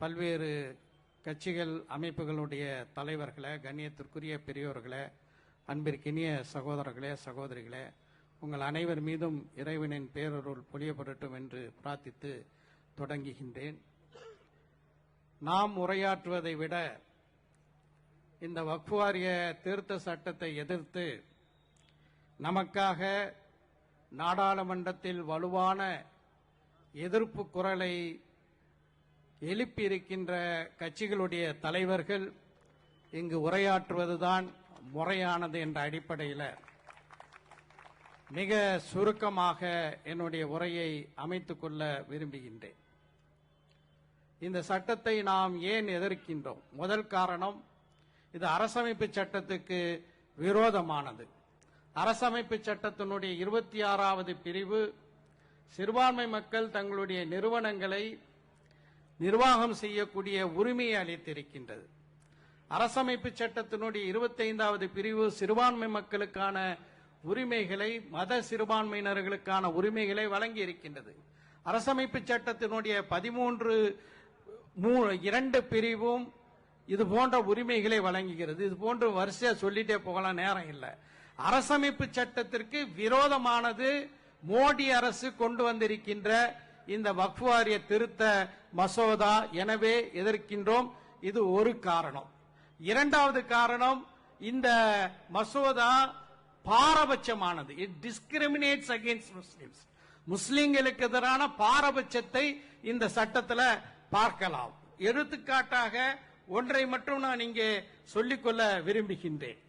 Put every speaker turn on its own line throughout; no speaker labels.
பல்வேறு கட்சிகள் அமைப்புகளுடைய தலைவர்களே, கண்ணியத்திற்குரிய பெரியோர்களே, அன்பிற்கினிய சகோதரர்களே, சகோதரிகளே, உங்கள் அனைவர் மீதும் இறைவனின் பேரருள் பொழியப்படட்டும் என்று பிரார்த்தித்து தொடங்குகின்றேன். நாம் உரையாற்றுவதை விட இந்த வக்ஃப் வாரிய திருத்த சட்டத்தை எதிர்த்து நமக்காக நாடாளுமன்றத்தில் வலுவான எதிர்ப்பு குரலை எழுப்பியிருக்கின்ற கட்சிகளுடைய தலைவர்கள் இங்கு உரையாற்றுவதுதான் முறையானது என்ற அடிப்படையில் மிக சுருக்கமாக என்னுடைய உரையை அமைத்துக் கொள்ள விரும்புகின்றேன். இந்த சட்டத்தை நாம் ஏன் எதிர்க்கின்றோம்? முதல் காரணம், இது அரசமைப்பு சட்டத்துக்கு விரோதமானது. அரசமைப்பு சட்டத்தினுடைய 26வது பிரிவு சிறுபான்மை மக்கள் தங்களுடைய நிறுவனங்களை நிர்வாகம் செய்யக்கூடிய உரிமையை அளித்திருக்கின்றது. அரசமைப்பு சட்டத்தினுடைய 25வது பிரிவு சிறுபான்மை மக்களுக்கான உரிமைகளை, மத சிறுபான்மையினர்களுக்கான உரிமைகளை வழங்கி இருக்கின்றது. அரசமைப்பு சட்டத்தினுடைய 13(2) பிரிவும் இது போன்ற உரிமைகளை வழங்குகிறது. இது போன்று வரிசையா சொல்லிட்டே போகலாம், நேரம் இல்லை. அரசமைப்பு சட்டத்திற்கு விரோதமானது மோடி அரசு கொண்டு வந்திருக்கின்ற இந்த வக்ஃப் வாரிய திருத்த மசோதா. எனவே எதிர்க்கின்றோம். இது ஒரு காரணம். இரண்டாவது காரணம், இந்த மசோதா பாரபட்சமானது. It discriminates against Muslims. முஸ்லிம்களுக்கு எதிரான பாரபட்சத்தை இந்த சட்டத்தில் பார்க்கலாம். எடுத்துக்காட்டாக ஒன்றை மட்டும் நான் இங்கே சொல்லிக்கொள்ள விரும்புகின்றேன்.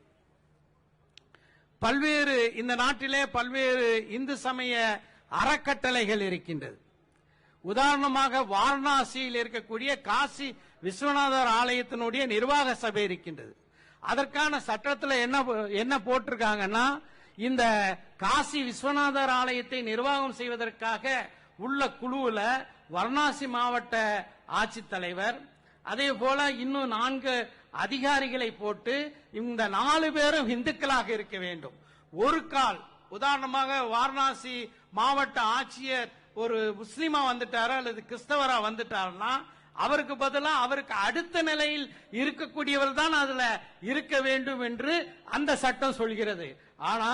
இந்த நாட்டிலே பல்வேறு இந்து சமய அறக்கட்டளைகள் இருக்கின்றது. உதாரணமாக வாரணாசியில் இருக்கக்கூடிய காசி விஸ்வநாதர் ஆலயத்தினுடைய நிர்வாக சபை இருக்கின்றது. அதற்கான சட்டத்தில் என்ன போட்டிருக்காங்கன்னா, இந்த காசி விஸ்வநாதர் ஆலயத்தை நிர்வாகம் செய்வதற்காக உள்ள குழுவில் வாரணாசி மாவட்ட ஆட்சித்தலைவர், அதே போல இன்னும் 4 அதிகாரிகளை போட்டு இந்த 4 பேரும் இந்துக்களாக இருக்க வேண்டும். ஒரு கால் உதாரணமாக வாரணாசி மாவட்ட ஆட்சியர் ஒரு முஸ்லிமா வந்துட்டாரா அல்லது கிறிஸ்தவரா வந்துட்டாருன்னா அவருக்கு பதிலாக அவருக்கு அடுத்த நிலையில் இருக்கக்கூடியவர் தான் அதுல இருக்க வேண்டும் என்று அந்த சட்டம் சொல்கிறது. ஆனா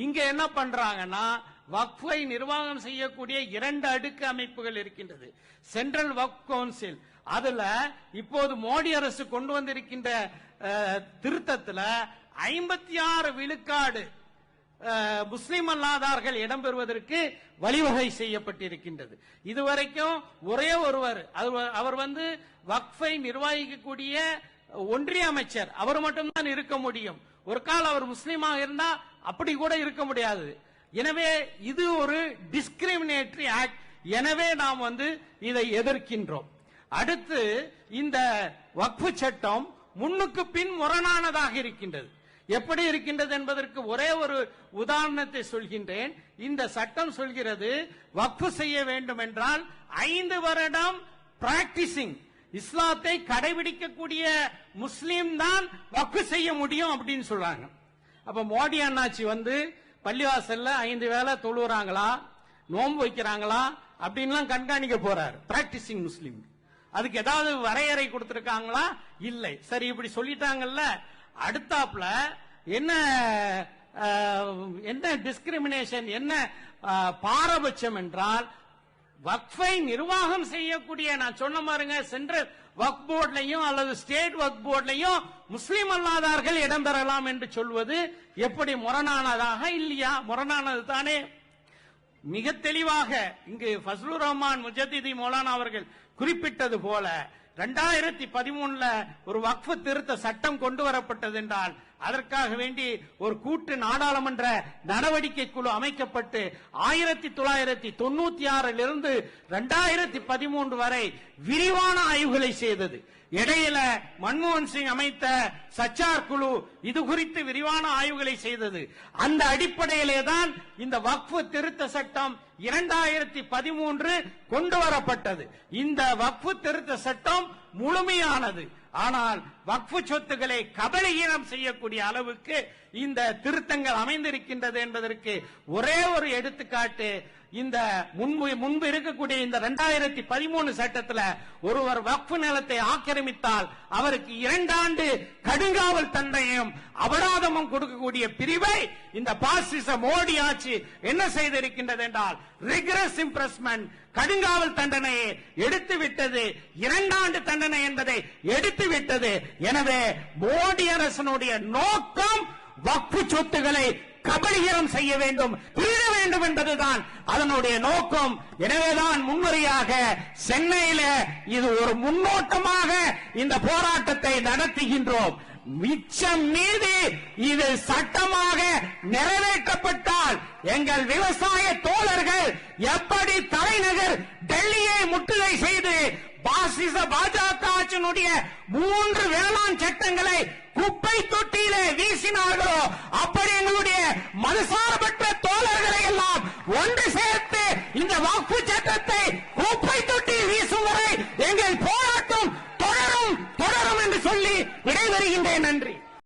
இங்க என்ன பண்றாங்கன்னா, வக்ஃபை நிர்வாகம் செய்யக்கூடிய 2 அடுக்கு அமைப்புகள் இருக்கின்றது. சென்ட்ரல் வக்ஃப் கவுன்சில், அதுல இப்போது மோடி அரசு கொண்டு வந்திருக்கின்ற திருத்தத்தில் 56 விழுக்காடு முஸ்லிம் அல்லாதார்கள் இடம்பெறுவதற்கு வழிவகை செய்யப்பட்டிருக்கின்றது. இதுவரைக்கும் ஒரே ஒருவர், அவர் வக்ஃபை நிர்வகிக்கக்கூடிய ஒன்றிய அமைச்சர், அவர் மட்டும்தான் இருக்க முடியும். ஒரு கால் அவர் முஸ்லீமாக இருந்தா அப்படி கூட இருக்க முடியாது. எனவே இது ஒரு டிஸ்கிரிமினேட்டரி ஆக்ட். எனவே நாம் இதை எதிர்க்கின்றோம். அடுத்து, இந்த வக்ஃப் சட்டம் முன்னுக்கு பின் முரணானதாக இருக்கின்றது. எப்படி இருக்கின்றது என்பதற்கு ஒரே ஒரு உதாரணத்தை சொல்கின்றேன். இந்த சட்டம் சொல்கிறது, வக்ஃப் செய்ய வேண்டும் என்றால் 5 வருடம் பிராக்டிசிங், இஸ்லாத்தை கடைபிடிக்கக்கூடிய முஸ்லீம் தான் வக்ஃப் செய்ய முடியும் அப்படின்னு சொல்றாங்க. அப்ப மோடி அண்ணாச்சி பள்ளிவாசல்ல 5 வேளை தொழுறாங்களா, நோன்பு வைக்கிறாங்களா அப்படின்லாம் கண்காணிக்க போறாரு. பிராக்டிசிங் முஸ்லீம், அதுக்கு ஏதாவது வரையறை கொடுத்திருக்காங்களா? இல்லை. சரி, இப்படி சொல்லிட்டாங்கல்ல. அடுத்தாப்புல என்ன டிஸ்கிரிமினேஷன், என்ன பாரபட்சம் என்றால், வக்ஃபை நிர்வாகம் செய்யக்கூடிய, நான் சொன்ன பாருங்க, சென்ட்ரல் வக்ஃப் போர்ட்லையும் அல்லது ஸ்டேட் வக்ஃப் போர்ட்லையும் முஸ்லிம் அல்லாதார்கள் இடம்பெறலாம் என்று சொல்வது எப்படி முரணானதாக இல்லையா? முரணானது தானே. மிக தெளிவாக இங்கு ஃபஸ்லுர் ரஹ்மான் முஜத்திதி மௌலானா அவர்கள் குறிப்பிட்டது போல 2013 ஒரு வக்ஃப் திருத்த சட்டம் கொண்டு வரப்பட்டது என்றால் அதற்காக வேண்டி ஒரு கூட்டு நாடாளுமன்ற நடவடிக்கை குழு அமைக்கப்பட்டு 1996 இருந்து 2013 வரை விரிவான ஆய்வுகளை செய்தது. இடையில மன்மோகன் சிங் அமைத்த சச்சார் குழு இது குறித்து விரிவான ஆய்வுகளை செய்தது. அந்த அடிப்படையிலே தான் இந்த வக்ஃப் திருத்த சட்டம் 2013 கொண்டு வரப்பட்டது. இந்த வக்ஃப் திருத்த சட்டம் முழுமையானது. ஆனால் வக்ஃப் சொத்துக்களை கபலீகரம் செய்யக்கூடிய அளவுக்கு இந்த திருத்தங்கள் அமைந்திருக்கின்றது என்பதற்கு ஒரே ஒரு எடுத்துக்காட்டு, இந்த முன்பு இருக்கக்கூடிய இந்த 2013 சட்டத்தில் ஒருவர் வக்ஃப் நிலத்தை ஆக்கிரமித்தால் அவருக்கு 2 ஆண்டு கடுங்காவல் தண்டனையும் அபராதமும் கொடுக்கக்கூடிய பிரிவை இந்த பாசிச மோடி ஆட்சி என்ன செய்திருக்கின்றது என்றால் ரிக்ரஸ் இம்ப்ரெஸ்மென்ட் கடுங்காவல் தண்டனையை எடுத்து விட்டது, 2 ஆண்டு தண்டனை என்பதை எடுத்து விட்டது. எனவே மோடி அரசனுடைய நோக்கம் வக்ஃப் சொத்துக்களை கபலீகரம் செய்ய வேண்டும், திருட வேண்டும் என்பதுதான் அதனுடைய நோக்கம். எனவேதான் முன்னுரையாக சென்னையில இது ஒரு முன்னோட்டமாக இந்த போராட்டத்தை நடத்துகின்றோம். மிச்சம் மீது இது சட்டமாக நிறைவேற்றப்பட்டால் எங்கள் விவசாய தோழர்கள் எப்படி தலைநகர் டெல்லியை முற்றுகை செய்து பாசிச பாஜக ஆட்சியினுடைய 3 வேளாண் சட்டங்களை குப்பை தொட்டியிலே வீசினார்களோ அப்படி எங்களுடைய மதசார்பற்ற தோழர்களை எல்லாம் ஒன்று சேர்த்து இந்த வக்ஃப் சட்டத்தை குப்பை தொட்டியில் வீசும் வரை எங்கள்